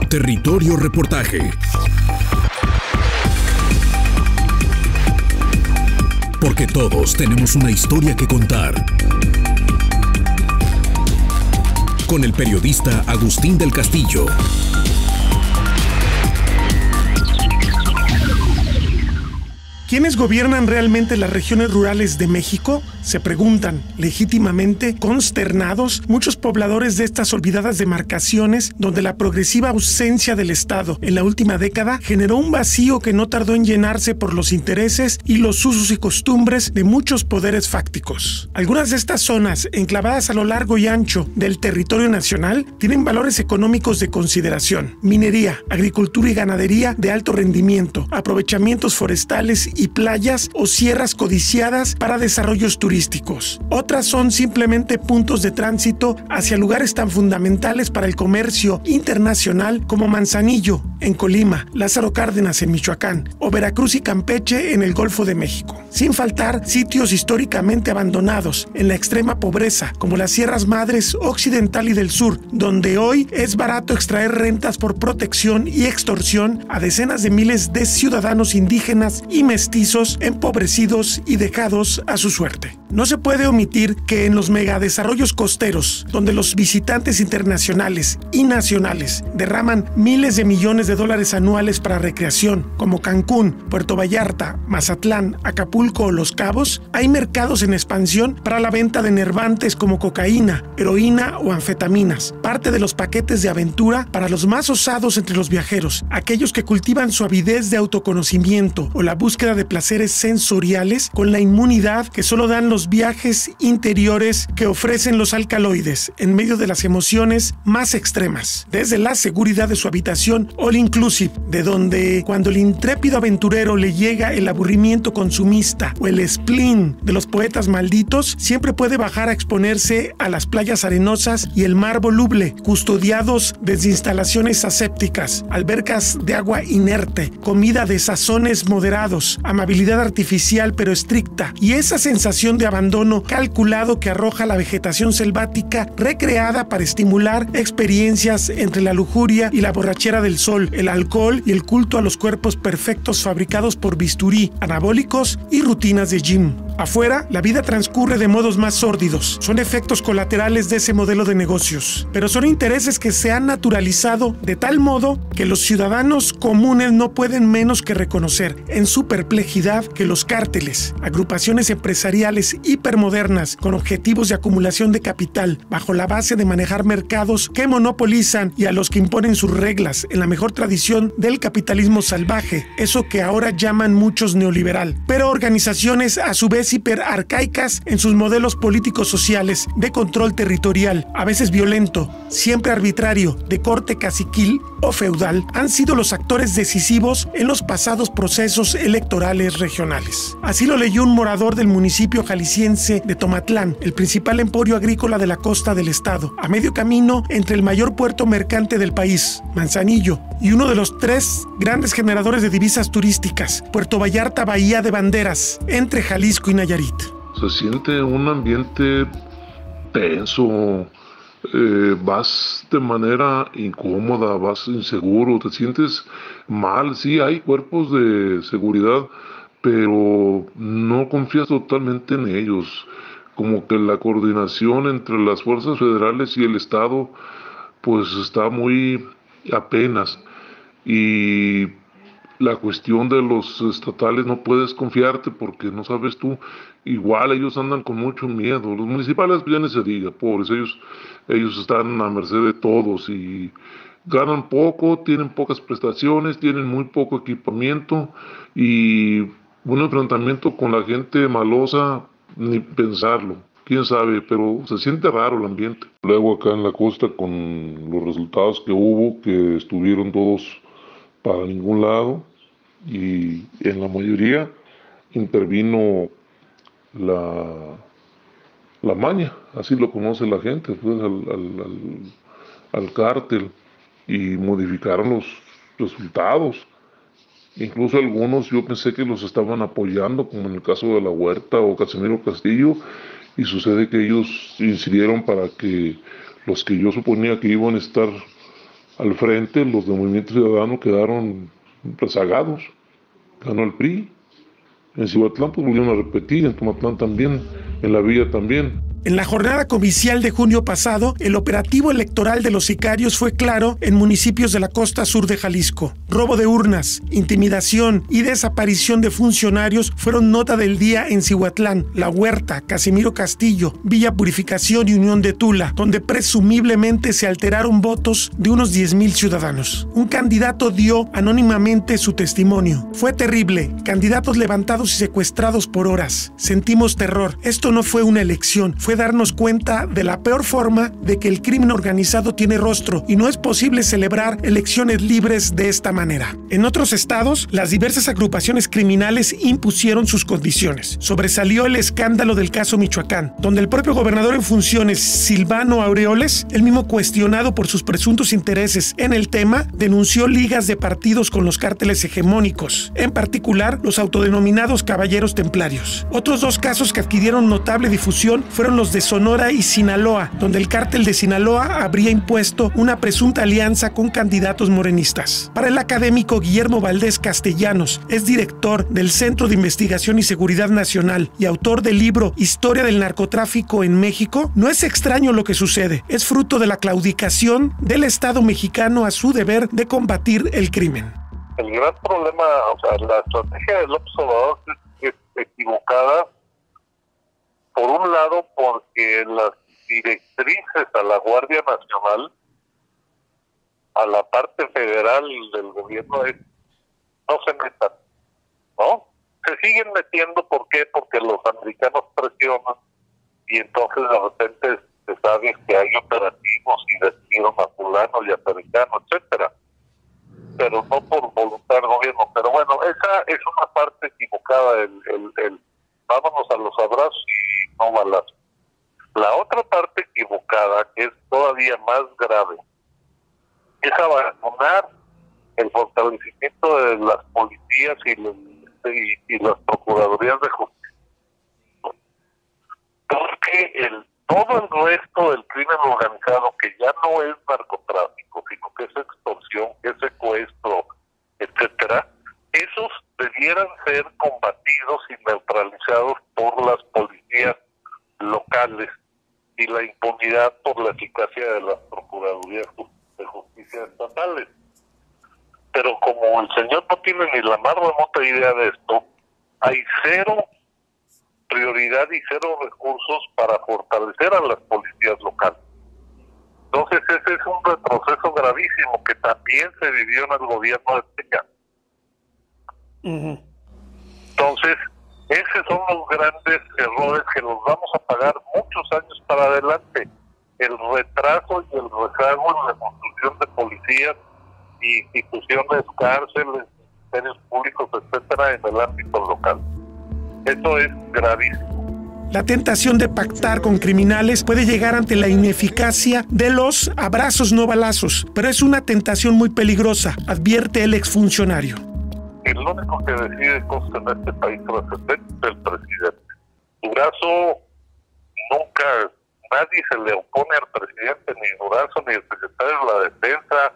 Territorio Reportaje. Porque todos tenemos una historia que contar. Con el periodista Agustín del Castillo. ¿Quiénes gobiernan realmente las regiones rurales de México? Se preguntan, legítimamente, consternados, muchos pobladores de estas olvidadas demarcaciones, donde la progresiva ausencia del Estado en la última década generó un vacío que no tardó en llenarse por los intereses y los usos y costumbres de muchos poderes fácticos. Algunas de estas zonas, enclavadas a lo largo y ancho del territorio nacional, tienen valores económicos de consideración: minería, agricultura y ganadería de alto rendimiento, aprovechamientos forestales y playas o sierras codiciadas para desarrollos turísticos. Otras son simplemente puntos de tránsito hacia lugares tan fundamentales para el comercio internacional como Manzanillo, en Colima, Lázaro Cárdenas, en Michoacán, o Veracruz y Campeche, en el Golfo de México. Sin faltar sitios históricamente abandonados en la extrema pobreza, como las Sierras Madres Occidental y del Sur, donde hoy es barato extraer rentas por protección y extorsión a decenas de miles de ciudadanos indígenas y mestizos empobrecidos y dejados a su suerte. No se puede omitir que en los megadesarrollos costeros, donde los visitantes internacionales y nacionales derraman miles de millones de dólares anuales para recreación, como Cancún, Puerto Vallarta, Mazatlán, Acapulco o Los Cabos, hay mercados en expansión para la venta de enervantes como cocaína, heroína o anfetaminas, parte de los paquetes de aventura para los más osados entre los viajeros, aquellos que cultivan su avidez de autoconocimiento o la búsqueda de placeres sensoriales con la inmunidad que solo dan los viajes interiores que ofrecen los alcaloides en medio de las emociones más extremas. Desde la seguridad de su habitación all inclusive, de donde cuando el intrépido aventurero le llega el aburrimiento consumista o el spleen de los poetas malditos, siempre puede bajar a exponerse a las playas arenosas y el mar voluble, custodiados desde instalaciones asépticas, albercas de agua inerte, comida de sazones moderados, amabilidad artificial pero estricta, y esa sensación de abandono calculado que arroja la vegetación selvática recreada para estimular experiencias entre la lujuria y la borrachera del sol, el alcohol y el culto a los cuerpos perfectos fabricados por bisturí, anabólicos y rutinas de gym. Afuera, la vida transcurre de modos más sórdidos. Son efectos colaterales de ese modelo de negocios, pero son intereses que se han naturalizado de tal modo que los ciudadanos comunes no pueden menos que reconocer en su perplejidad que los cárteles, agrupaciones empresariales hipermodernas con objetivos de acumulación de capital bajo la base de manejar mercados que monopolizan y a los que imponen sus reglas en la mejor tradición del capitalismo salvaje, eso que ahora llaman muchos neoliberal, pero organizaciones a su vez hiperarcaicas en sus modelos políticos sociales de control territorial, a veces violento, siempre arbitrario, de corte caciquil o feudal, han sido los actores decisivos en los pasados procesos electorales regionales. Así lo leyó un morador del municipio jalisciense de Tomatlán, el principal emporio agrícola de la costa del estado, a medio camino entre el mayor puerto mercante del país, Manzanillo, y uno de los 3 grandes generadores de divisas turísticas, Puerto Vallarta, Bahía de Banderas, entre Jalisco y Nayarit. Se siente un ambiente tenso, vas de manera incómoda, vas inseguro, te sientes mal. Sí, hay cuerpos de seguridad, pero no confías totalmente en ellos. Como que la coordinación entre las fuerzas federales y el Estado pues está muy apenas, y la cuestión de los estatales no puedes confiarte porque no sabes tú, igual ellos andan con mucho miedo. Los municipales ya ni se diga, pobres, ellos están a merced de todos y ganan poco, tienen pocas prestaciones, tienen muy poco equipamiento, y un enfrentamiento con la gente malosa, ni pensarlo. Quién sabe, pero se siente raro el ambiente. Luego acá en la costa, con los resultados que hubo, que estuvieron todos para ningún lado, y en la mayoría intervino la maña, así lo conoce la gente, pues, al cártel, y modificaron los resultados. Incluso algunos yo pensé que los estaban apoyando, como en el caso de La Huerta o Casimiro Castillo, y sucede que ellos incidieron para que los que yo suponía que iban a estar al frente, los de Movimiento Ciudadano quedaron rezagados. Ganó el PRI. En Cihuatlán pues volvieron a repetir, en Tomatlán también, en La Villa también. En la jornada comicial de junio pasado, el operativo electoral de los sicarios fue claro en municipios de la costa sur de Jalisco. Robo de urnas, intimidación y desaparición de funcionarios fueron nota del día en Cihuatlán, La Huerta, Casimiro Castillo, Villa Purificación y Unión de Tula, donde presumiblemente se alteraron votos de unos 10,000 ciudadanos. Un candidato dio anónimamente su testimonio. Fue terrible, candidatos levantados y secuestrados por horas. Sentimos terror. Esto no fue una elección, fue darnos cuenta de la peor forma de que el crimen organizado tiene rostro y no es posible celebrar elecciones libres de esta manera. En otros estados, las diversas agrupaciones criminales impusieron sus condiciones. Sobresalió el escándalo del caso Michoacán, donde el propio gobernador en funciones, Silvano Aureoles, el mismo cuestionado por sus presuntos intereses en el tema, denunció ligas de partidos con los cárteles hegemónicos, en particular los autodenominados caballeros templarios. Otros dos casos que adquirieron notable difusión fueron los de Sonora y Sinaloa, donde el cártel de Sinaloa habría impuesto una presunta alianza con candidatos morenistas. Para el académico Guillermo Valdés Castellanos, es director del Centro de Investigación y Seguridad Nacional y autor del libro Historia del Narcotráfico en México, no es extraño lo que sucede, es fruto de la claudicación del Estado mexicano a su deber de combatir el crimen. El gran problema, la estrategia de López Obrador es equivocada. Por un lado, porque las directrices a la Guardia Nacional, a la parte federal del gobierno, es no se metan, ¿no? Se siguen metiendo, ¿por qué? Porque los americanos presionan y entonces de repente se sabe que hay operativos y despidieron a fulano y a pericano, etcétera. Pero no por voluntad del gobierno. Pero bueno, esa es una parte equivocada, el vámonos a los abrazos y no balazos. La otra parte equivocada, que es todavía más grave, es abandonar el fortalecimiento de las policías y las procuradurías de justicia. Porque todo el resto del crimen organizado, que ya no es narcotráfico, sino que es extorsión, que es secuestro, etcétera, esos debieran ser combatidos y neutralizados por las policías locales y la impunidad por la eficacia de las procuradurías de justicia estatales. Pero como el señor no tiene ni la más remota idea de esto, hay cero prioridad y cero recursos para fortalecer a las policías locales. Entonces ese es un retroceso gravísimo que también se vivió en el gobierno de Peña. Entonces, esos son los grandes errores que los vamos a pagar muchos años para adelante. El retraso y el rezago en la construcción de policías y instituciones, cárceles, ministerios públicos, etcétera, en el ámbito local. Eso es gravísimo. La tentación de pactar con criminales puede llegar ante la ineficacia de los abrazos no balazos, pero es una tentación muy peligrosa, advierte el exfuncionario. El único que decide cosas en este país trascendente es el presidente. Durazo nunca, nadie se le opone al presidente, ni Durazo, ni el secretario de la Defensa,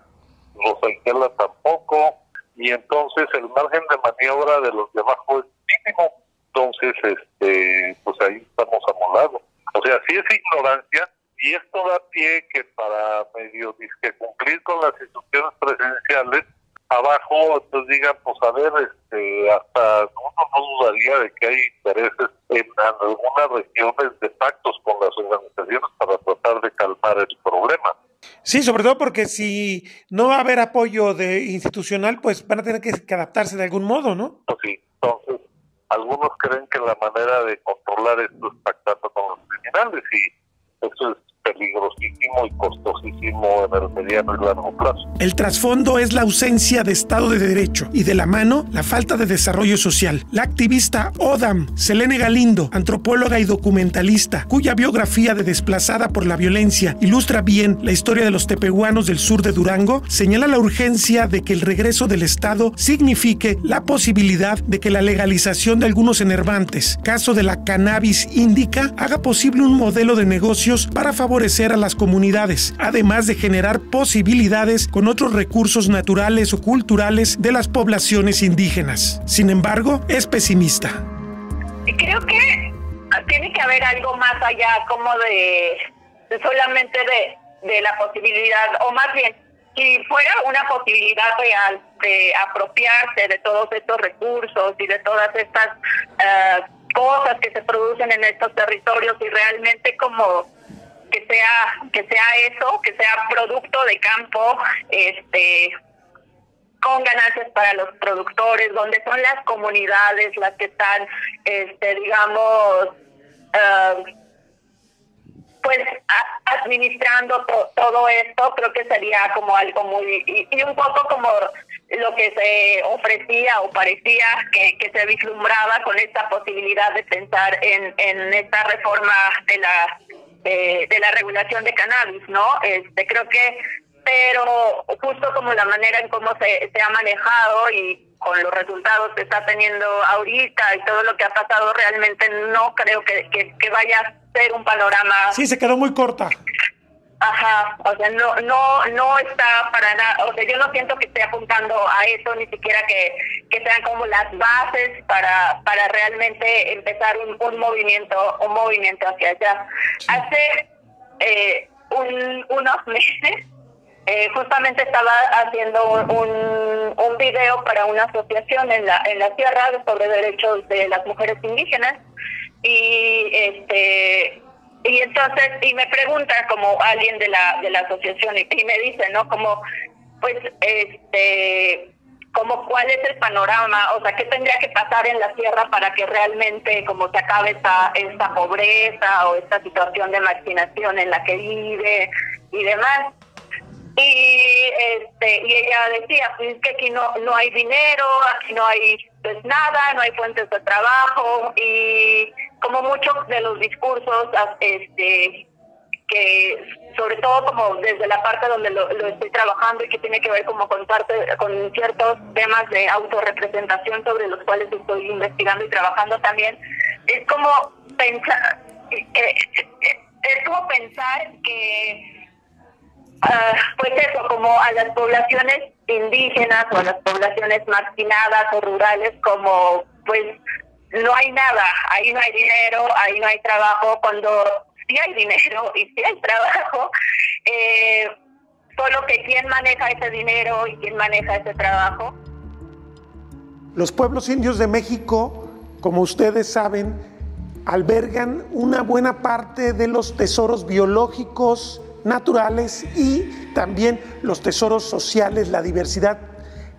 Rosa Isela tampoco, y entonces el margen de maniobra de los de abajo es mínimo. Entonces, pues ahí estamos amolados. O sea, sí es ignorancia, y esto da pie que para medio disque cumplir con las instrucciones presidenciales, abajo entonces digan, pues a ver, hasta uno no dudaría de que hay intereses en algunas regiones de pactos con las organizaciones para tratar de calmar el problema. Sí, sobre todo porque si no va a haber apoyo institucional, pues van a tener que adaptarse de algún modo, ¿no? Sí, entonces algunos creen que la manera de controlar esto es pactando con los criminales, y eso es peligrosísimo y costosísimo en el mediano y largo plazo. El trasfondo es la ausencia de Estado de Derecho y de la mano la falta de desarrollo social. La activista Odam Selene Galindo, antropóloga y documentalista, cuya biografía de Desplazada por la Violencia ilustra bien la historia de los tepehuanos del sur de Durango, señala la urgencia de que el regreso del Estado signifique la posibilidad de que la legalización de algunos enervantes, caso de la cannabis índica, haga posible un modelo de negocios para favorecer favorecer a las comunidades, además de generar posibilidades con otros recursos naturales o culturales de las poblaciones indígenas. Sin embargo, es pesimista. Creo que tiene que haber algo más allá como de solamente de la posibilidad, o más bien, si fuera una posibilidad real de apropiarse de todos estos recursos y de todas estas cosas que se producen en estos territorios, y realmente como que sea eso, que sea producto de campo, con ganancias para los productores, donde son las comunidades las que están, digamos, pues administrando todo esto. Creo que sería como algo muy, y un poco como lo que se ofrecía o parecía que se vislumbraba con esta posibilidad de pensar en esta reforma de la regulación de cannabis, ¿no? Creo que, pero justo como la manera en cómo se ha manejado y con los resultados que está teniendo ahorita y todo lo que ha pasado, realmente no creo que vaya a ser un panorama. Sí, se quedó muy corta. Ajá, o sea, no está para nada, o sea, yo no siento que esté apuntando a eso, ni siquiera que sean como las bases para realmente empezar un movimiento hacia allá. Sí. Hace unos meses justamente estaba haciendo un video para una asociación en la sierra sobre derechos de las mujeres indígenas, y entonces, y me pregunta como alguien de la asociación, y me dice, ¿no? Como, pues, como cuál es el panorama, o sea, qué tendría que pasar en la sierra para que realmente como se acabe esta pobreza o esta situación de marginación en la que vive y demás. Y ella decía, pues, que aquí no hay dinero, aquí no hay pues nada, no hay fuentes de trabajo, y como muchos de los discursos que sobre todo como desde la parte donde lo estoy trabajando y que tiene que ver como con ciertos temas de autorrepresentación sobre los cuales estoy investigando y trabajando también, es como pensar que pues eso, como a las poblaciones indígenas o a las poblaciones marginadas o rurales, como pues no hay nada, ahí no hay dinero, ahí no hay trabajo, cuando sí hay dinero y sí hay trabajo, solo que quién maneja ese dinero y quién maneja ese trabajo. Los pueblos indios de México, como ustedes saben, albergan una buena parte de los tesoros biológicos, naturales y también los tesoros sociales, la diversidad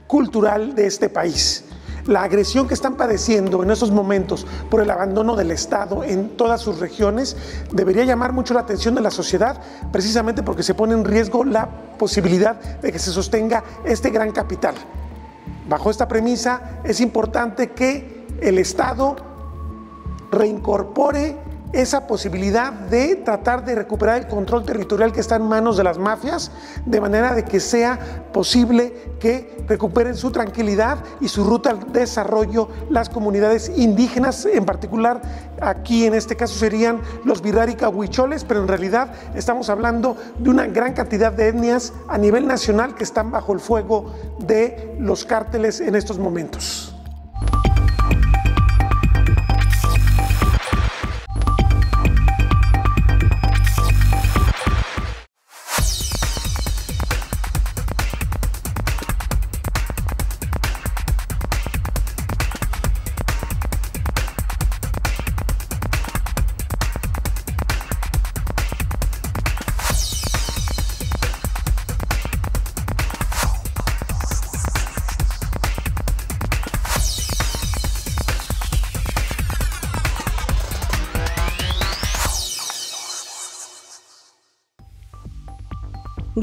cultural de este país. La agresión que están padeciendo en estos momentos por el abandono del Estado en todas sus regiones debería llamar mucho la atención de la sociedad, precisamente porque se pone en riesgo la posibilidad de que se sostenga este gran capital. Bajo esta premisa es importante que el Estado reincorpore esa posibilidad de tratar de recuperar el control territorial que está en manos de las mafias, de manera de que sea posible que recuperen su tranquilidad y su ruta al desarrollo las comunidades indígenas, en particular aquí en este caso serían los Birrárica Huicholes, pero en realidad estamos hablando de una gran cantidad de etnias a nivel nacional que están bajo el fuego de los cárteles en estos momentos.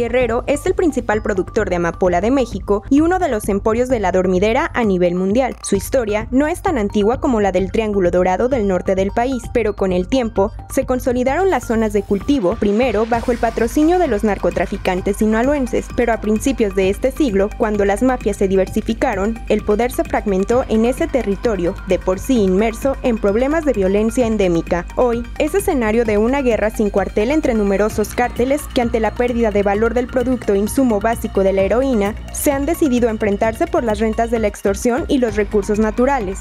Guerrero es el principal productor de amapola de México y uno de los emporios de la dormidera a nivel mundial. Su historia no es tan antigua como la del Triángulo Dorado del norte del país, pero con el tiempo se consolidaron las zonas de cultivo, primero bajo el patrocinio de los narcotraficantes sinaloenses, pero a principios de este siglo, cuando las mafias se diversificaron, el poder se fragmentó en ese territorio, de por sí inmerso en problemas de violencia endémica. Hoy es escenario de una guerra sin cuartel entre numerosos cárteles que, ante la pérdida de valor del producto insumo básico de la heroína, se han decidido a enfrentarse por las rentas de la extorsión y los recursos naturales.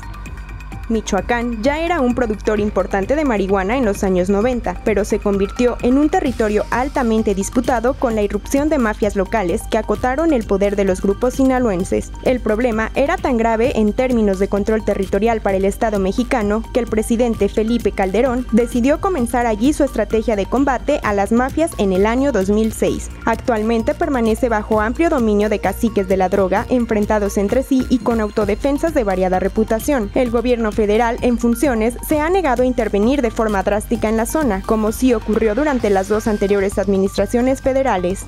Michoacán ya era un productor importante de marihuana en los años 90, pero se convirtió en un territorio altamente disputado con la irrupción de mafias locales que acotaron el poder de los grupos sinaloenses. El problema era tan grave en términos de control territorial para el Estado mexicano que el presidente Felipe Calderón decidió comenzar allí su estrategia de combate a las mafias en el año 2006. Actualmente permanece bajo amplio dominio de caciques de la droga enfrentados entre sí y con autodefensas de variada reputación. El gobierno federal en funciones se ha negado a intervenir de forma drástica en la zona, como sí ocurrió durante las dos anteriores administraciones federales.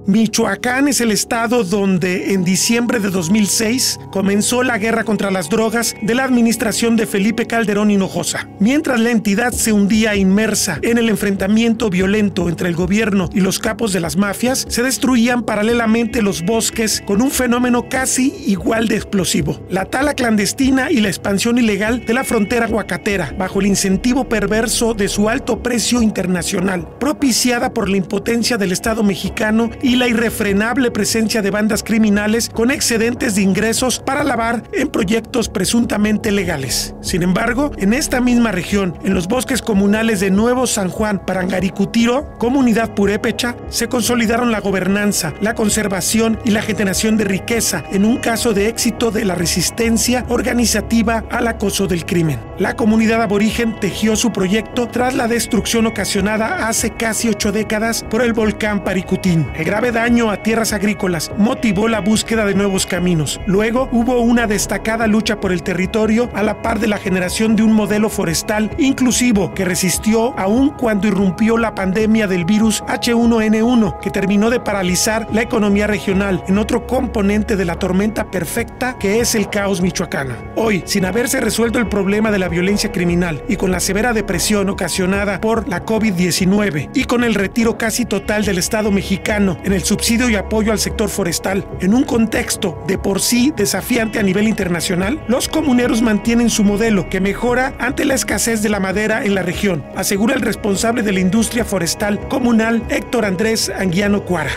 Michoacán es el estado donde en diciembre de 2006 comenzó la guerra contra las drogas de la administración de Felipe Calderón Hinojosa. Mientras la entidad se hundía inmersa en el enfrentamiento violento entre el gobierno y los capos de las mafias, se destruían paralelamente los bosques con un fenómeno casi igual de explosivo: la tala clandestina y la expansión ilegal de la frontera aguacatera, bajo el incentivo perverso de su alto precio internacional, propiciada por la impotencia del Estado mexicano y la irrefrenable presencia de bandas criminales con excedentes de ingresos para lavar en proyectos presuntamente legales. Sin embargo, en esta misma región, en los bosques comunales de Nuevo San Juan, Parangaricutiro, comunidad purépecha, se consolidaron la gobernanza, la conservación y la generación de riqueza en un caso de éxito de la resistencia organizativa al acoso del crimen. La comunidad aborigen tejió su proyecto tras la destrucción ocasionada hace casi 8 décadas por el volcán Paricutín. El grave daño a tierras agrícolas motivó la búsqueda de nuevos caminos. Luego hubo una destacada lucha por el territorio a la par de la generación de un modelo forestal inclusivo que resistió aún cuando irrumpió la pandemia del virus H1N1, que terminó de paralizar la economía regional en otro componente de la tormenta perfecta que es el caos michoacano. Hoy, sin haberse resuelto el problema de la violencia criminal y con la severa depresión ocasionada por la COVID-19 y con el retiro casi total del Estado mexicano en el subsidio y apoyo al sector forestal, en un contexto de por sí desafiante a nivel internacional, los comuneros mantienen su modelo que mejora ante la escasez de la madera en la región, asegura el responsable de la industria forestal comunal, Héctor Andrés Anguiano Cuara.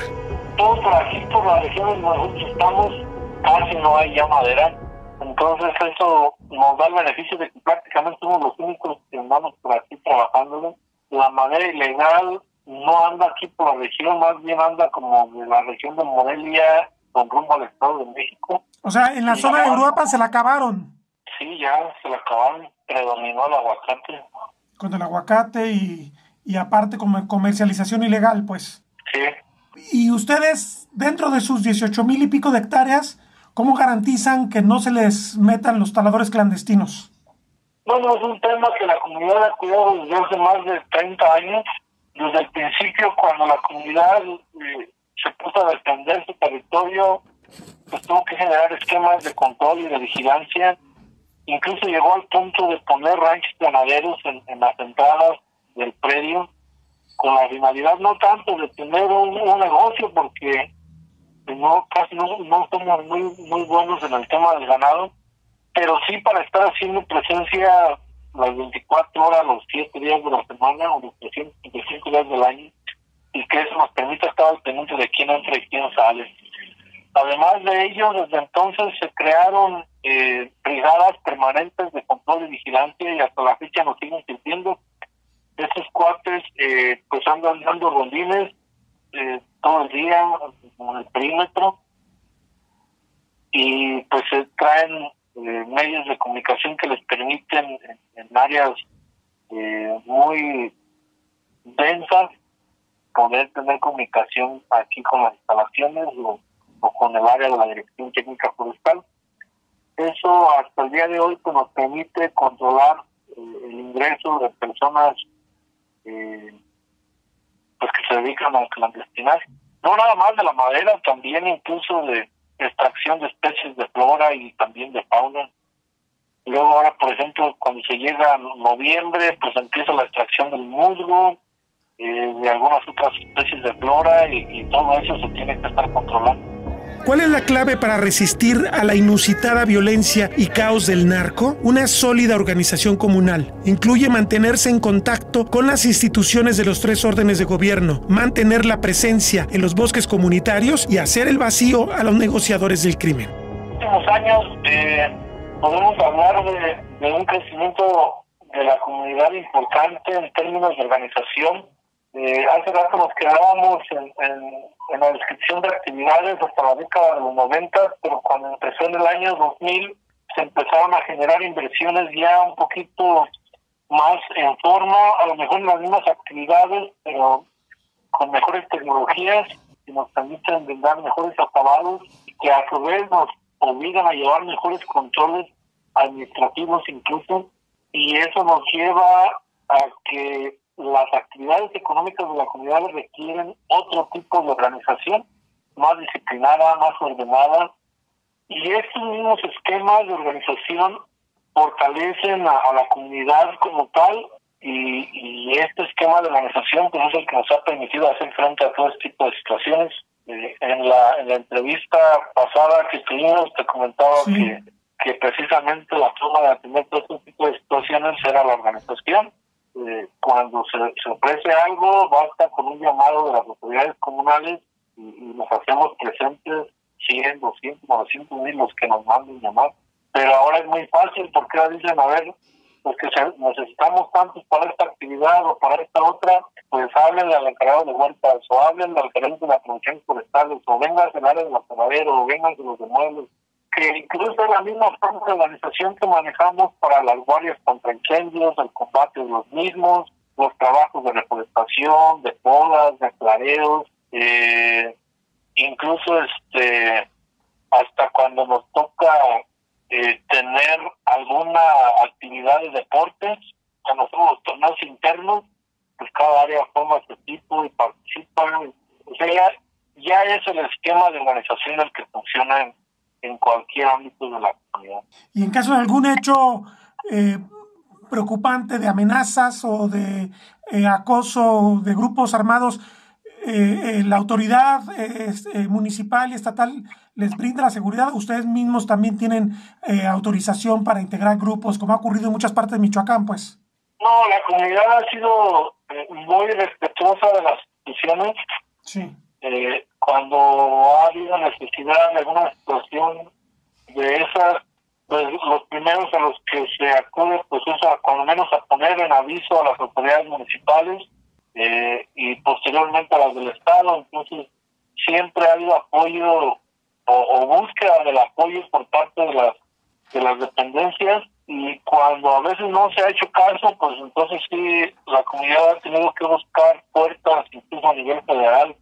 Todos por aquí, por la región donde nosotros estamos, casi no hay ya madera. Entonces eso nos da el beneficio de que prácticamente somos los únicos que andamos por aquí trabajando. La madera ilegal no anda aquí por la región, más bien anda como de la región de Morelia con rumbo al Estado de México. O sea, en la zona de Europa se la acabaron. Sí, ya se la acabaron, predominó el aguacate. Con el aguacate y aparte como comercialización ilegal, pues. Sí. Y ustedes, dentro de sus 18,000 y pico de hectáreas, ¿cómo garantizan que no se les metan los taladores clandestinos? Bueno, es un tema que la comunidad ha cuidado desde hace más de 30 años. Desde el principio, cuando la comunidad se puso a defender su territorio, pues tuvo que generar esquemas de control y de vigilancia. Incluso llegó al punto de poner ranchos ganaderos en las entradas del predio, con la finalidad no tanto de tener un negocio, porque casi no somos muy buenos en el tema del ganado, pero sí para estar haciendo presencia las 24 horas, los 7 días de la semana o los 365 días del año, y que eso nos permite estar al pendiente de quién entra y quién sale. Además de ello, desde entonces se crearon brigadas permanentes de control y vigilancia, y hasta la fecha nos siguen sirviendo. Estos cuates pues andan dando rondines, todo el día en el perímetro, y pues se traen medios de comunicación que les permiten en áreas muy densas poder tener comunicación aquí con las instalaciones o con el área de la Dirección Técnica Forestal. Eso hasta el día de hoy pues, nos permite controlar el ingreso de personas pues que se dedican al clandestinaje. No nada más de la madera, también incluso de extracción de especies de flora y también de fauna. Luego ahora, por ejemplo, cuando se llega a noviembre, pues empieza la extracción del musgo, de algunas otras especies de flora y todo eso se tiene que estar controlando. ¿Cuál es la clave para resistir a la inusitada violencia y caos del narco? Una sólida organización comunal. Incluye mantenerse en contacto con las instituciones de los 3 órdenes de gobierno, mantener la presencia en los bosques comunitarios y hacer el vacío a los negociadores del crimen. En los últimos años podemos hablar de un crecimiento de la comunidad importante en términos de organización. Hace rato nos quedábamos en la descripción de actividades hasta la década de los 90, pero cuando empezó en el año 2000 se empezaron a generar inversiones ya un poquito más en forma, a lo mejor en las mismas actividades, pero con mejores tecnologías que nos permiten brindar mejores acabados y que a su vez nos obligan a llevar mejores controles administrativos incluso, y eso nos lleva a que las actividades económicas de la comunidad requieren otro tipo de organización, más disciplinada, más ordenada, y estos mismos esquemas de organización fortalecen a la comunidad como tal, y este esquema de organización pues, es el que nos ha permitido hacer frente a todo este tipo de situaciones. En la entrevista pasada que tuvimos te comentaba que precisamente la forma de atender todo este tipo de situaciones era la organización. Cuando se ofrece algo, basta con un llamado de las autoridades comunales y nos hacemos presentes 100, 200, 900 mil los que nos manden llamar. Pero ahora es muy fácil porque ahora dicen, a ver, pues que necesitamos tantos para esta actividad o para esta otra, pues háblenle al encargado de huertas o háblenle al gerente de la producción forestales o vengan al área de la o vengan de los de muebles. Que incluso es la misma forma de organización que manejamos para las guardias contra incendios, el combate de los mismos, los trabajos de reforestación, de podas, de clareos, incluso hasta cuando nos toca tener alguna actividad de deportes, cuando hacemos los torneos internos, pues cada área forma su tipo y participa. O sea, ya es el esquema de organización el que funciona en cualquier ámbito de la comunidad. Y en caso de algún hecho preocupante de amenazas o de acoso de grupos armados, la autoridad municipal y estatal les brinda la seguridad. Ustedes mismos también tienen autorización para integrar grupos, como ha ocurrido en muchas partes de Michoacán, pues. No, la comunidad ha sido muy respetuosa de las instituciones. Sí. Cuando ha habido necesidad de alguna situación de esas, pues los primeros a los que se acude pues es cuando menos a poner en aviso a las autoridades municipales y posteriormente a las del Estado. Entonces siempre ha habido apoyo o búsqueda del apoyo por parte de las dependencias, y cuando a veces no se ha hecho caso, pues entonces sí la comunidad ha tenido que buscar puertas incluso a nivel federal.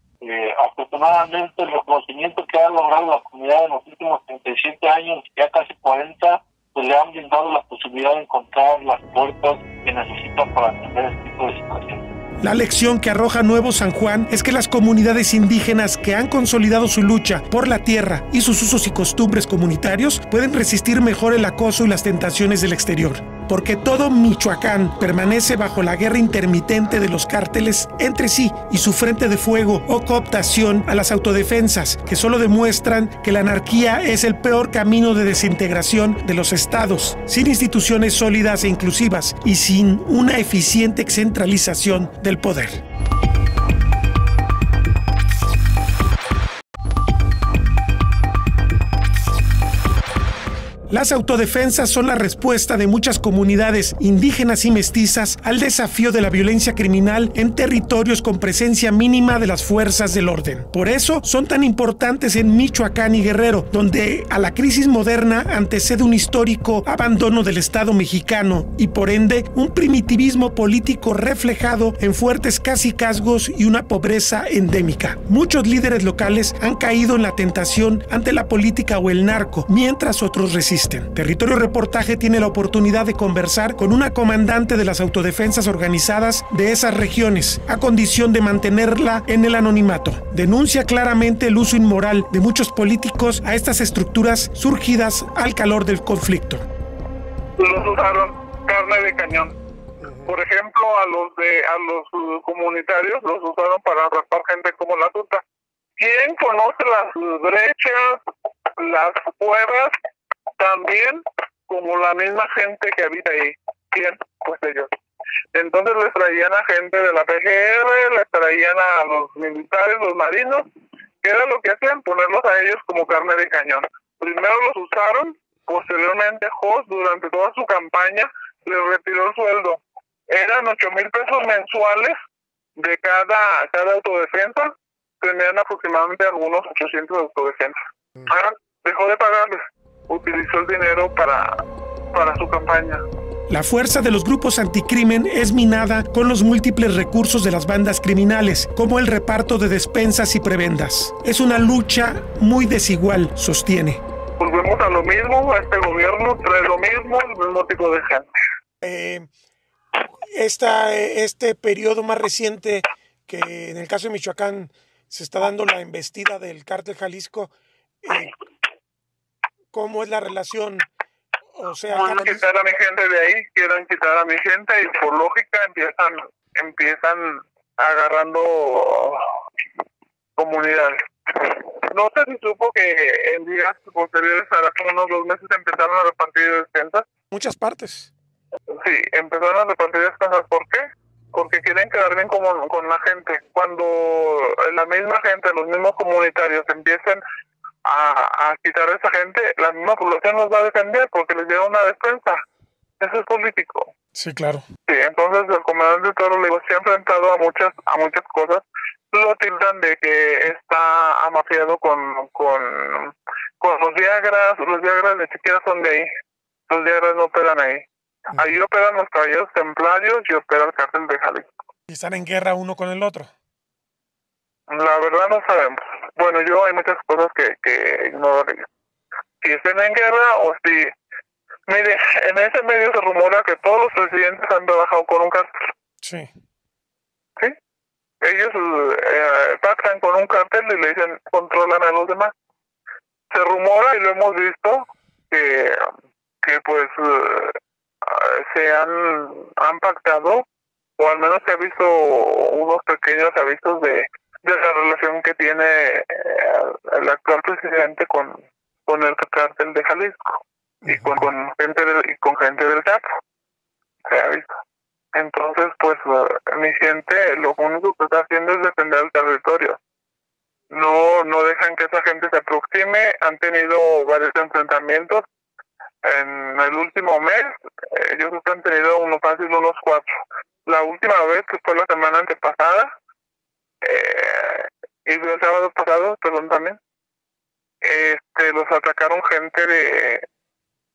Afortunadamente el reconocimiento que ha logrado la comunidad en los últimos 37 años, ya casi 40, pues le han brindado la posibilidad de encontrar las puertas que necesitan para atender este tipo de situaciones. La lección que arroja Nuevo San Juan es que las comunidades indígenas que han consolidado su lucha por la tierra y sus usos y costumbres comunitarios pueden resistir mejor el acoso y las tentaciones del exterior. Porque todo Michoacán permanece bajo la guerra intermitente de los cárteles entre sí y su frente de fuego o cooptación a las autodefensas, que solo demuestran que la anarquía es el peor camino de desintegración de los estados, sin instituciones sólidas e inclusivas y sin una eficiente centralización del poder. Las autodefensas son la respuesta de muchas comunidades indígenas y mestizas al desafío de la violencia criminal en territorios con presencia mínima de las fuerzas del orden. Por eso son tan importantes en Michoacán y Guerrero, donde a la crisis moderna antecede un histórico abandono del Estado mexicano y por ende un primitivismo político reflejado en fuertes cacicazgos y una pobreza endémica. Muchos líderes locales han caído en la tentación ante la política o el narco, mientras otros resisten. Territorio Reportaje tiene la oportunidad de conversar con una comandante de las autodefensas organizadas de esas regiones, a condición de mantenerla en el anonimato. Denuncia claramente el uso inmoral de muchos políticos a estas estructuras surgidas al calor del conflicto. Los usaron carne de cañón. Por ejemplo, a los comunitarios los usaron para rapar gente como la tuta. ¿Quién conoce las brechas, las cuevas? También como la misma gente que habita ahí. ¿Quién? Pues ellos. Entonces les traían a gente de la PGR, les traían a los militares, los marinos, que era lo que hacían, ponerlos a ellos como carne de cañón. Primero los usaron, posteriormente Jos, durante toda su campaña, les retiró el sueldo. Eran 8,000 pesos mensuales de cada autodefensa, tenían aproximadamente algunos 800 autodefensas. Dejó de pagarles. Utilizó el dinero para su campaña. La fuerza de los grupos anticrimen es minada con los múltiples recursos de las bandas criminales, como el reparto de despensas y prebendas. Es una lucha muy desigual, sostiene. Volvemos a lo mismo, este gobierno trae lo mismo, el mismo tipo de gente. Este periodo más reciente, que en el caso de Michoacán se está dando la embestida del Cártel Jalisco, ¿cómo es la relación? O sea, quieren quitar a mi gente de ahí, quieren quitar a mi gente y por lógica empiezan agarrando comunidades. No sé si supo que en días posteriores, hace unos 2 meses, empezaron a repartir despensas. Muchas partes. Sí, empezaron a repartir despensas. ¿Por qué? Porque quieren quedar bien con la gente. Cuando la misma gente, los mismos comunitarios empiecen a quitar a esa gente, la misma población los va a defender porque les llega una despensa. Eso es político. Sí, claro. Sí, entonces el comandante Toro se ha enfrentado a muchas cosas. Lo tildan de que está amafiado con los Viagras. Los Viagras ni siquiera son de ahí. Los Viagras no operan ahí. Ahí operan los caballeros templarios y opera el Cártel de Jalisco. ¿Y están en guerra uno con el otro? La verdad no sabemos. Bueno, hay muchas cosas que ignoro de ellos. Si estén en guerra o si... Mire, en ese medio se rumora que todos los presidentes han trabajado con un cártel. Sí. ¿Sí? Ellos pactan con un cártel y le dicen, controlan a los demás. Se rumora, y lo hemos visto, que pues se han pactado, o al menos se ha visto unos pequeños avisos de la relación que tiene el actual presidente con el cártel de Jalisco y con gente del Chapo. Se ha visto. Entonces, pues, mi gente lo único que está haciendo es defender el territorio. No dejan que esa gente se aproxime. Han tenido varios enfrentamientos. En el último mes, ellos han tenido unos 4. La última vez, que fue la semana antepasada, y el sábado pasado, perdón, también, los atacaron gente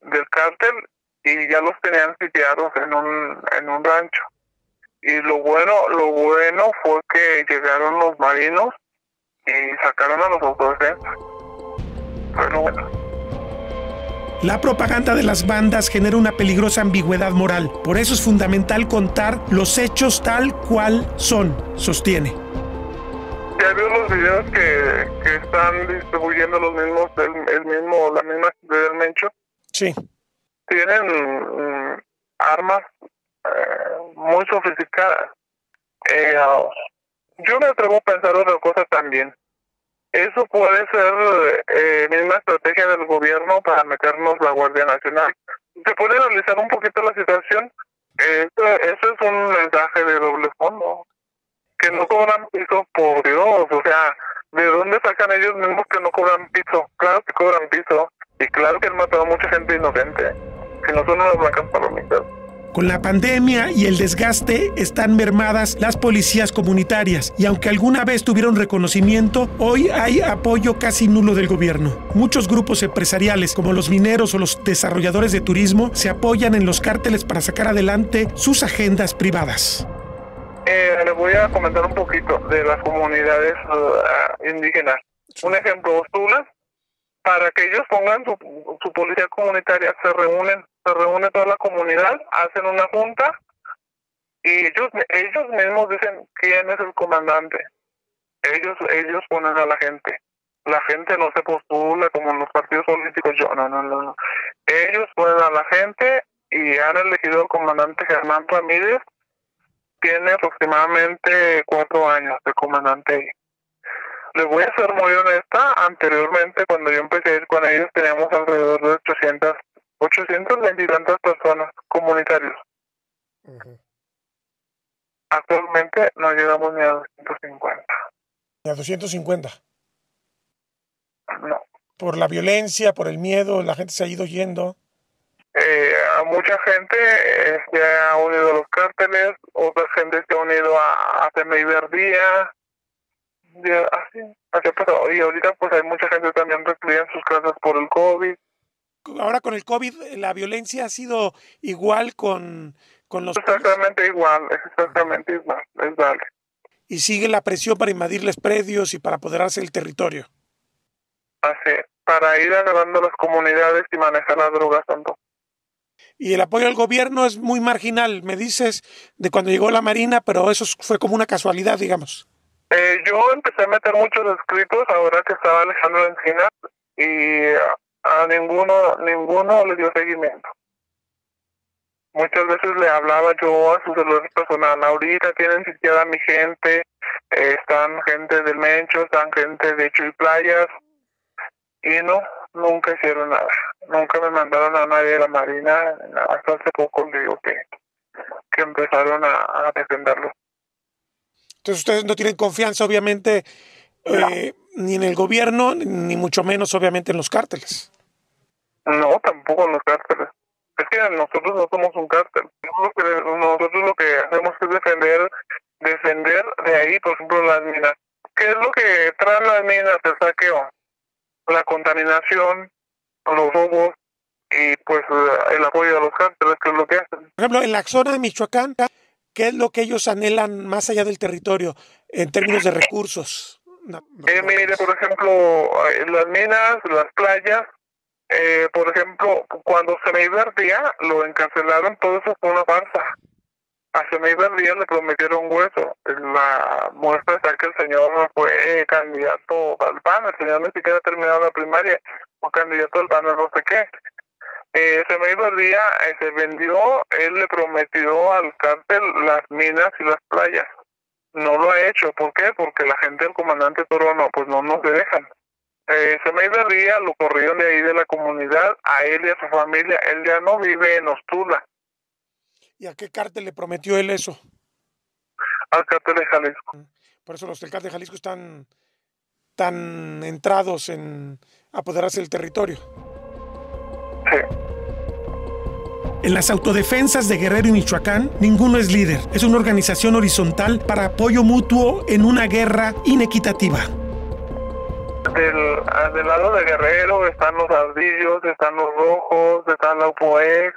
del cártel y ya los tenían sitiados en un rancho. Y lo bueno fue que llegaron los marinos y sacaron a los autodefensas. Pero bueno. La propaganda de las bandas genera una peligrosa ambigüedad moral. Por eso es fundamental contar los hechos tal cual son, sostiene. Ya vio los videos que están distribuyendo los mismos, la misma del Mencho. Sí. Tienen armas muy sofisticadas. Yo me atrevo a pensar otra cosa también. Eso puede ser misma estrategia del gobierno para meternos la Guardia Nacional. Se puede analizar un poquito la situación. Eso es un mensaje de doble fondo. Que no cobran piso, por Dios. O sea, ¿de dónde sacan ellos mismos que no cobran piso? Claro que cobran piso. Y claro que han matado a mucha gente inocente, que no son unas blancas palomitas. Con la pandemia y el desgaste están mermadas las policías comunitarias y aunque alguna vez tuvieron reconocimiento, hoy hay apoyo casi nulo del gobierno. Muchos grupos empresariales como los mineros o los desarrolladores de turismo se apoyan en los cárteles para sacar adelante sus agendas privadas. Les voy a comentar un poquito de las comunidades indígenas. Un ejemplo, Tula, para que ellos pongan su policía comunitaria, se reúne toda la comunidad, hacen una junta y ellos mismos dicen quién es el comandante. Ellos ponen a la gente. La gente no se postula como en los partidos políticos. No. Ellos ponen a la gente y han elegido al comandante Germán Ramírez. Tiene aproximadamente 4 años de comandante ahí. Les voy a ser muy honesta, anteriormente cuando yo empecé a ir con ellos teníamos alrededor de 820 y tantas personas comunitarios. Actualmente no llegamos ni a 250. ¿A 250? No. Por la violencia, por el miedo, la gente se ha ido yendo. A mucha gente se ha unido a los cárteles, otra gente se ha unido a CMI Verdía. Así pasó. Y ahorita pues hay mucha gente también recluida en sus casas por el COVID. Ahora con el COVID, ¿la violencia ha sido igual con los... Exactamente igual, es dale. Y sigue la presión para invadirles predios y para apoderarse del territorio. Así, para ir agarrando las comunidades y manejar las drogas tanto. Y el apoyo al gobierno es muy marginal, me dices, de cuando llegó la Marina, pero eso fue como una casualidad, digamos. Yo empecé a meter muchos escritos ahora que estaba Alejandro Encinas y a ninguno le dio seguimiento. Muchas veces le hablaba yo a su celular personal. Ahorita tienen siquiera mi gente, están gente del Mencho, están gente de Chuy Playas y nunca hicieron nada. Nunca me mandaron a nadie de la Marina. Hasta hace poco le digo que empezaron a defenderlo. Entonces ustedes no tienen confianza, obviamente, ni en el gobierno, ni mucho menos, obviamente, en los cárteles. No, tampoco en los cárteles. Es que nosotros no somos un cártel. Nosotros lo que hacemos es defender de ahí, por ejemplo, las minas. ¿Qué es lo que traen las minas? El saqueo, la contaminación, los robos y pues el apoyo a los cárteles, que es lo que hacen. Por ejemplo, en la zona de Michoacán, ¿qué es lo que ellos anhelan más allá del territorio en términos de recursos? Mire, por ejemplo, las minas, las playas, por ejemplo, cuando CMI Verdía lo encarcelaron, todo eso fue una farsa. A CMI Verdía le prometieron hueso. La muestra está que el señor fue candidato al PAN, el señor ni siquiera ha terminado la primaria, fue candidato al PAN, no sé qué. CMI Verdía se vendió, él le prometió al cártel las minas y las playas. No lo ha hecho. ¿Por qué? Porque la gente del comandante Toro pues no nos dejan. CMI Verdía lo corrieron de ahí de la comunidad, a él y a su familia. Él ya no vive en Ostula. ¿Y a qué cártel le prometió él eso? Al cártel de Jalisco. Por eso los del cártel de Jalisco están tan entrados en apoderarse del territorio. Sí. En las autodefensas de Guerrero y Michoacán, ninguno es líder. Es una organización horizontal para apoyo mutuo en una guerra inequitativa. Del lado de Guerrero están los Ardillos, están los Rojos, están la UPOEX,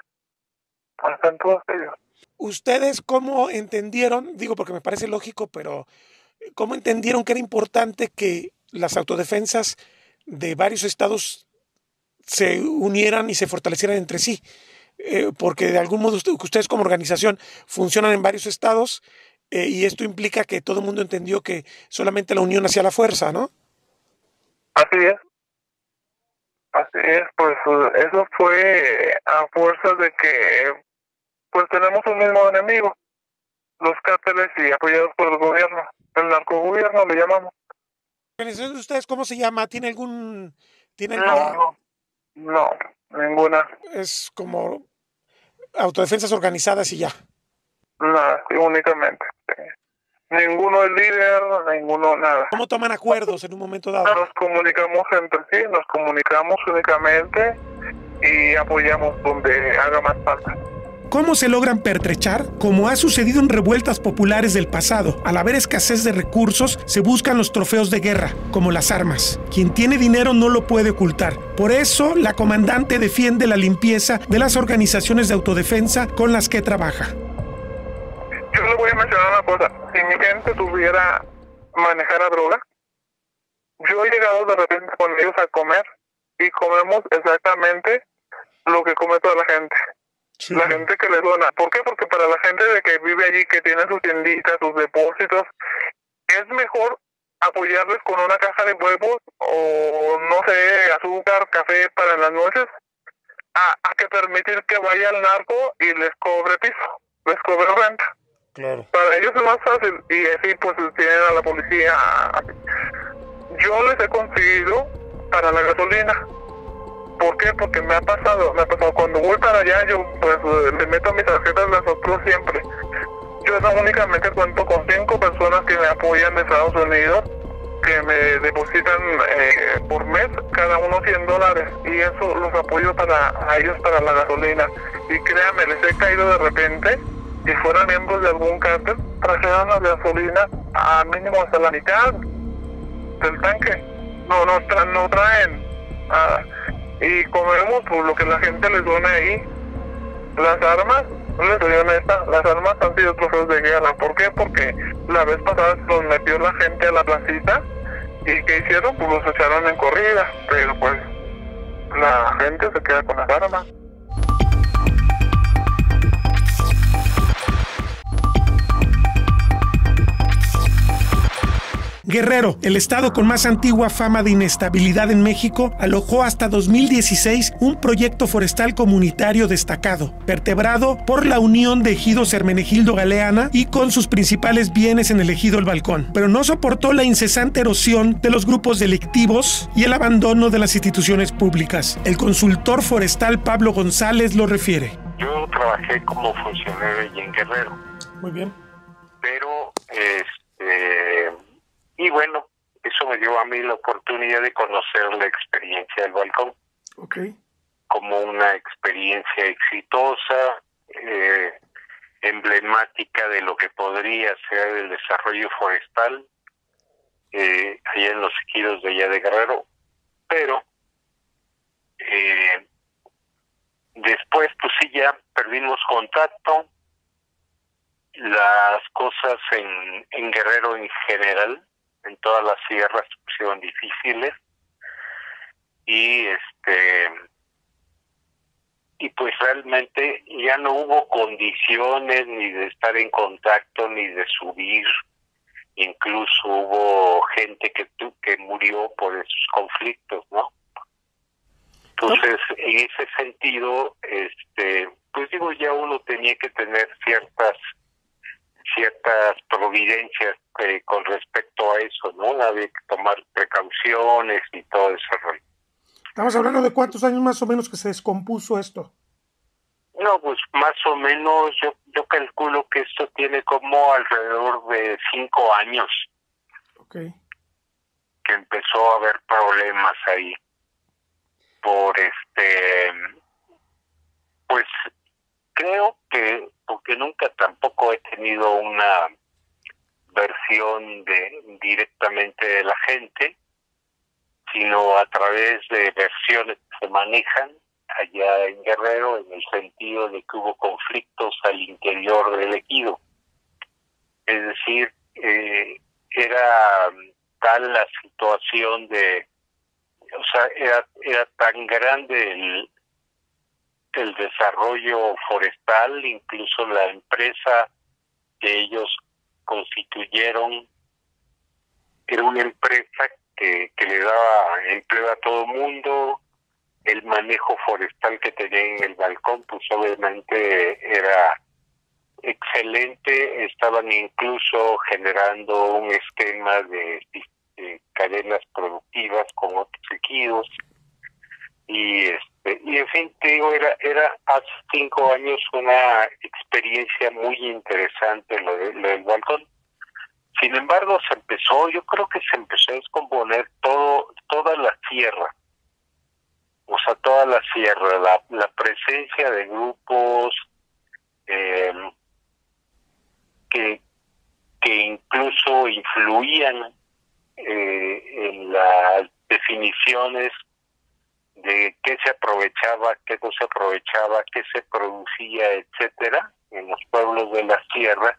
están todos ellos. ¿Ustedes cómo entendieron, digo porque me parece lógico, pero cómo entendieron que era importante que las autodefensas de varios estados se unieran y se fortalecieran entre sí? Porque de algún modo ustedes como organización funcionan en varios estados y esto implica que todo el mundo entendió que solamente la unión hacía la fuerza, ¿no? Así es, pues eso fue a fuerza de que pues tenemos un mismo enemigo, los cárteles y apoyados por el gobierno, el narcogobierno le llamamos. ¿De ustedes cómo se llama? ¿Tiene algún...? No, ninguna. Es como autodefensas organizadas y ya. No, sí, únicamente. Sí. Ninguno es líder, ninguno nada. ¿Cómo toman acuerdos en un momento dado? Nos comunicamos entre sí, nos comunicamos únicamente y apoyamos donde haga más falta. ¿Cómo se logran pertrechar? Como ha sucedido en revueltas populares del pasado. Al haber escasez de recursos, se buscan los trofeos de guerra, como las armas. Quien tiene dinero no lo puede ocultar. Por eso, la comandante defiende la limpieza de las organizaciones de autodefensa con las que trabaja. Yo le voy a mencionar una cosa. Si mi gente tuviera manejara droga, yo he llegado de repente con ellos a comer y comemos exactamente lo que come toda la gente. Sí. La gente que les dona. ¿Por qué? Porque para la gente de que vive allí, que tiene sus tienditas, sus depósitos, es mejor apoyarles con una caja de huevos o, no sé, azúcar, café para en las noches, a que permitir que vaya al narco y les cobre piso, les cobre renta. Claro. Para ellos es más fácil y así pues tienen a la policía. Yo les he conseguido para la gasolina. ¿Por qué? Porque me ha pasado cuando voy para allá, yo pues le meto mis tarjetas, las otro siempre. Yo no únicamente cuento con 5 personas que me apoyan de Estados Unidos, que me depositan por mes, cada uno $100, y eso los apoyo a ellos para la gasolina. Y créanme, les he caído de repente, si fueran miembros de algún cártel, trajeron la gasolina a mínimo hasta la mitad del tanque. No traen. Y comemos por lo que la gente les dona ahí. Las armas, no les soy honesta, las armas han sido trofeos de guerra. ¿Por qué? Porque la vez pasada los metió la gente a la placita y ¿qué hicieron? Pues los echaron en corrida, pero pues la gente se queda con las armas. Guerrero, el estado con más antigua fama de inestabilidad en México, alojó hasta 2016 un proyecto forestal comunitario destacado, vertebrado por la unión de ejidos Hermenegildo Galeana y con sus principales bienes en el ejido El Balcón, pero no soportó la incesante erosión de los grupos delictivos y el abandono de las instituciones públicas. El consultor forestal Pablo González lo refiere. Yo trabajé como funcionario allí en Guerrero. Muy bien. Pero, y bueno, eso me dio a mí la oportunidad de conocer la experiencia del Balcón. Okay. Como una experiencia exitosa, emblemática de lo que podría ser el desarrollo forestal allá en los ejidos de allá de Guerrero. Pero después, pues sí, ya perdimos contacto. Las cosas en Guerrero en general, en todas las sierras, se pusieron difíciles y pues realmente ya no hubo condiciones ni de estar en contacto ni de subir. Incluso hubo gente que murió por esos conflictos, ¿no? Entonces, en ese sentido, pues digo, ya uno tenía que tener ciertas providencias con respecto a eso, ¿no? Había que tomar precauciones y todo ese rollo. Estamos hablando de cuántos años más o menos que se descompuso esto. No, pues más o menos yo calculo que esto tiene como alrededor de 5 años. Okay. Que empezó a haber problemas ahí. Por pues creo que, porque nunca tampoco he tenido una versión directamente de la gente, sino a través de versiones que se manejan allá en Guerrero, en el sentido de que hubo conflictos al interior del ejido. Es decir, era tal la situación era tan grande el desarrollo forestal, incluso la empresa que ellos constituyeron era una empresa que le daba empleo a todo el mundo. El manejo forestal que tenían en el Balcón, pues obviamente era excelente. Estaban incluso generando un esquema de cadenas productivas con otros ejidos. Y en fin, te digo, era hace 5 años una experiencia muy interesante lo del Balcón. Sin embargo, yo creo que se empezó a descomponer toda la sierra. O sea, toda la sierra, la presencia de grupos que incluso influían en las definiciones de qué se aprovechaba, qué no se aprovechaba, qué se producía, etcétera, en los pueblos de la sierra.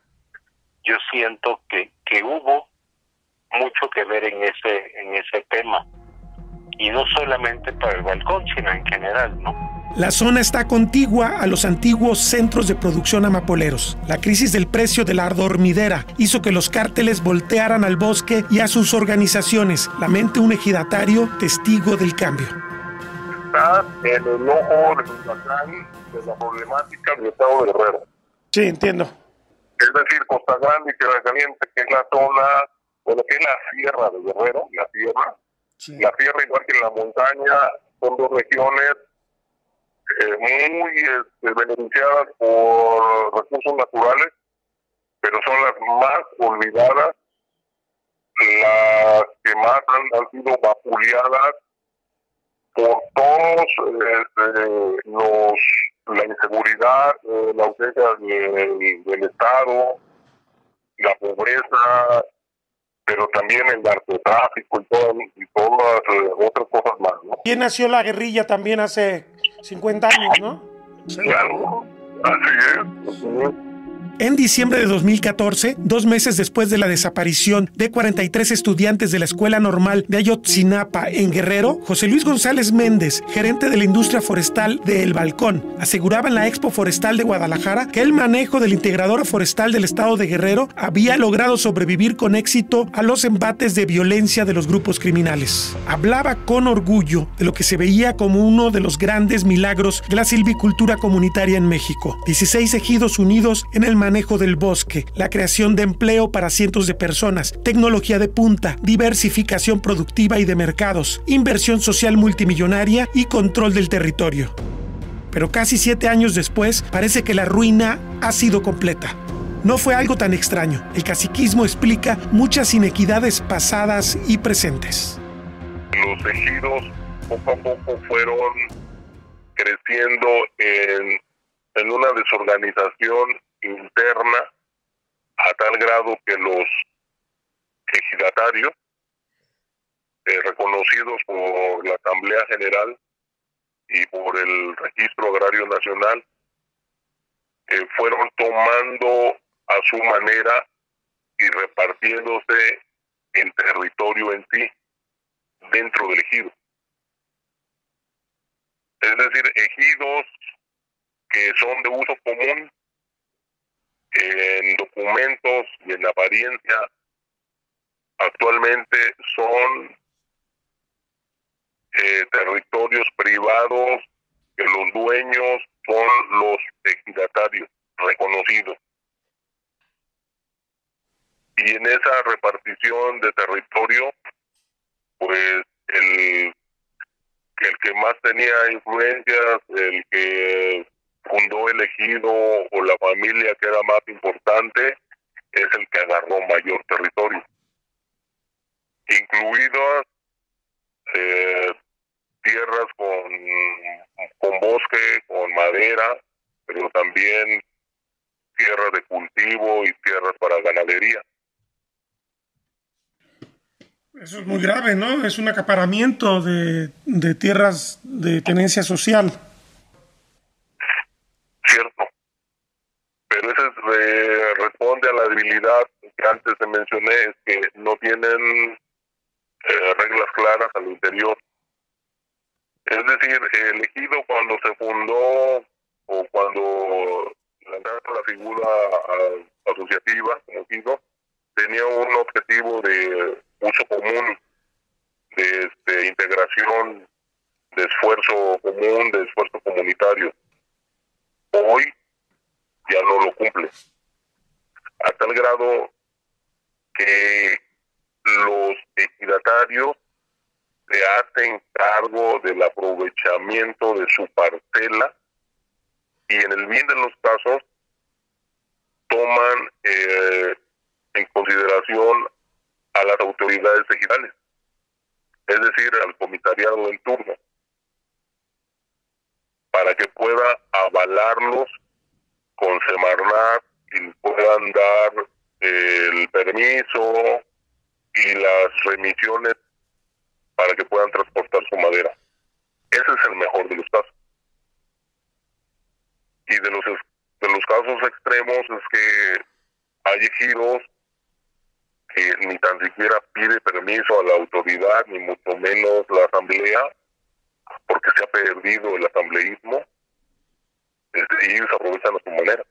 Yo siento que hubo mucho que ver en ese tema, y no solamente para el balcón, sino en general, ¿no? La zona está contigua a los antiguos centros de producción amapoleros. La crisis del precio de la adormidera hizo que los cárteles voltearan al bosque y a sus organizaciones. Lamente un ejidatario testigo del cambio. Está en el ojo del huracán de la problemática del estado de Guerrero. Sí, entiendo. Es decir, Costa Grande y Tierra Caliente, que es la zona, bueno, que es la sierra de Guerrero, la sierra. Sí. La sierra, igual que la montaña, son dos regiones muy beneficiadas por recursos naturales, pero son las más olvidadas, las que más han sido vapuleadas por todos la inseguridad, la ausencia del Estado, la pobreza, pero también el narcotráfico y todas otras cosas más, ¿no? Y nació la guerrilla también hace 50 años, ¿no? Claro, así es. En diciembre de 2014, 2 meses después de la desaparición de 43 estudiantes de la Escuela Normal de Ayotzinapa en Guerrero, José Luis González Méndez, gerente de la industria forestal de El Balcón, aseguraba en la Expo Forestal de Guadalajara que el manejo de la integradora forestal del estado de Guerrero había logrado sobrevivir con éxito a los embates de violencia de los grupos criminales. Hablaba con orgullo de lo que se veía como uno de los grandes milagros de la silvicultura comunitaria en México. 16 ejidos unidos en el manejo del bosque, la creación de empleo para cientos de personas, tecnología de punta, diversificación productiva y de mercados, inversión social multimillonaria y control del territorio. Pero casi 7 años después, parece que la ruina ha sido completa. No fue algo tan extraño. El caciquismo explica muchas inequidades pasadas y presentes. Los ejidos poco a poco fueron creciendo en una desorganización interna, a tal grado que los ejidatarios, reconocidos por la Asamblea General y por el Registro Agrario Nacional, fueron tomando a su manera y repartiéndose el territorio en sí dentro del ejido. Es decir, ejidos que son de uso común, en documentos y en apariencia actualmente son territorios privados que los dueños son los ejidatarios reconocidos. Y en esa repartición de territorio, pues el que más tenía influencias, el que fundó el ejido o la familia que era más importante, es el que agarró mayor territorio, incluidas tierras con bosque, con madera, pero también tierras de cultivo y tierras para ganadería. Eso es muy grave, ¿no? Es un acaparamiento de tierras de tenencia social. Cierto, pero eso responde a la debilidad que antes te mencioné, es que no tienen reglas claras al interior. Es decir, el ejido cuando se fundó o cuando lanzaron la figura asociativa como ejido, tenía un objetivo de uso común, de integración, de esfuerzo común, de esfuerzo comunitario. Hoy ya no lo cumple, a tal grado que los ejidatarios se hacen cargo del aprovechamiento de su parcela y en el bien de los casos toman en consideración a las autoridades ejidales, es decir, al comisariado en turno, para que pueda avalarlos con Semarnat y puedan dar el permiso y las remisiones para que puedan transportar su madera. Ese es el mejor de los casos. Y de los casos extremos es que hay ejidos que ni tan siquiera pide permiso a la autoridad, ni mucho menos la asamblea, porque se ha perdido el asambleísmo, y ellos aprovechan a su manera.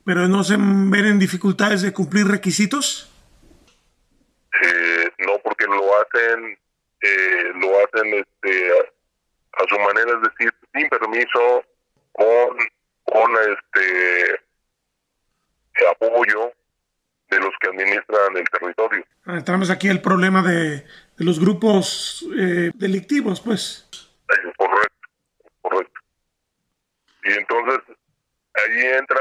¿Pero no se ven en dificultades de cumplir requisitos? No, porque lo hacen a su manera, es decir, sin permiso, con apoyo de los que administran el territorio. Tenemos aquí el problema de los grupos delictivos, pues. Correcto. Y entonces ahí entra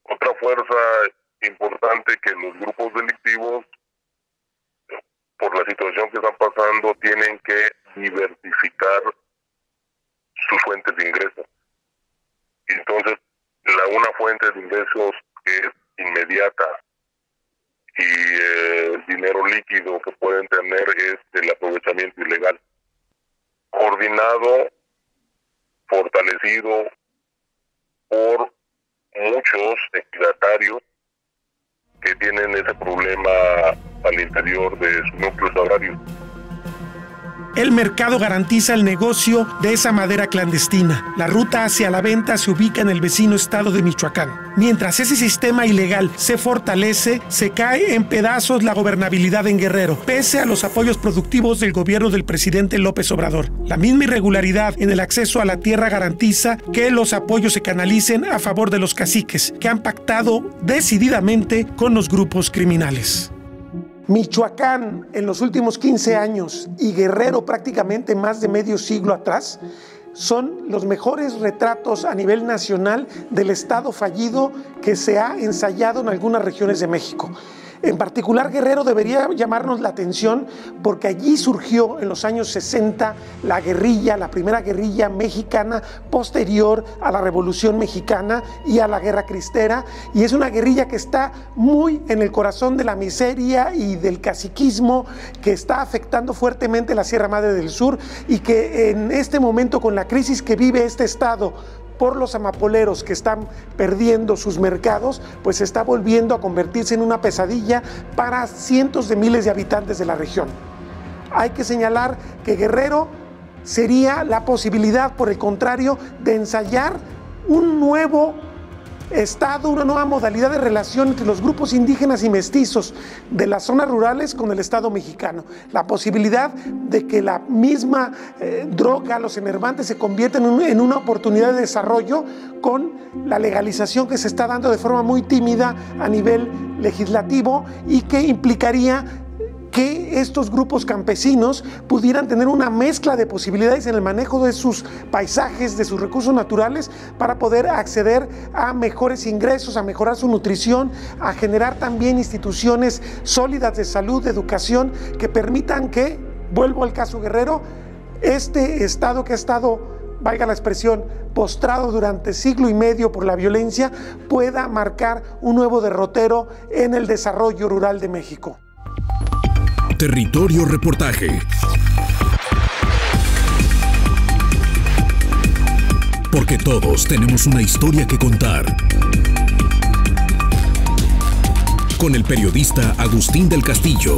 otra fuerza importante, que los grupos delictivos, por la situación que están pasando, tienen que diversificar sus fuentes de ingresos. Y entonces una fuente de ingresos que es inmediata y el dinero líquido que pueden tener es el aprovechamiento ilegal, coordinado, fortalecido por muchos ejidatarios que tienen ese problema al interior de sus núcleos agrarios. El mercado garantiza el negocio de esa madera clandestina. La ruta hacia la venta se ubica en el vecino estado de Michoacán. Mientras ese sistema ilegal se fortalece, se cae en pedazos la gobernabilidad en Guerrero, pese a los apoyos productivos del gobierno del presidente López Obrador. La misma irregularidad en el acceso a la tierra garantiza que los apoyos se canalicen a favor de los caciques, que han pactado decididamente con los grupos criminales. Michoacán en los últimos 15 años y Guerrero prácticamente más de medio siglo atrás son los mejores retratos a nivel nacional del estado fallido que se ha ensayado en algunas regiones de México. En particular, Guerrero debería llamarnos la atención porque allí surgió en los años 60 la guerrilla, la primera guerrilla mexicana posterior a la Revolución Mexicana y a la Guerra Cristera, y es una guerrilla que está muy en el corazón de la miseria y del caciquismo, que está afectando fuertemente la Sierra Madre del Sur, y que en este momento, con la crisis que vive este estado por los amapoleros que están perdiendo sus mercados, pues se está volviendo a convertirse en una pesadilla para cientos de miles de habitantes de la región. Hay que señalar que Guerrero sería la posibilidad, por el contrario, de ensayar un nuevo estado, una nueva modalidad de relación entre los grupos indígenas y mestizos de las zonas rurales con el Estado mexicano. La posibilidad de que la misma droga, los enervantes, se conviertan en una oportunidad de desarrollo con la legalización que se está dando de forma muy tímida a nivel legislativo, y que implicaría que estos grupos campesinos pudieran tener una mezcla de posibilidades en el manejo de sus paisajes, de sus recursos naturales, para poder acceder a mejores ingresos, a mejorar su nutrición, a generar también instituciones sólidas de salud, de educación, que permitan que, vuelvo al caso Guerrero, este estado que ha estado, valga la expresión, postrado durante siglo y medio por la violencia, pueda marcar un nuevo derrotero en el desarrollo rural de México. Territorio Reportaje. Porque todos tenemos una historia que contar. Con el periodista Agustín del Castillo.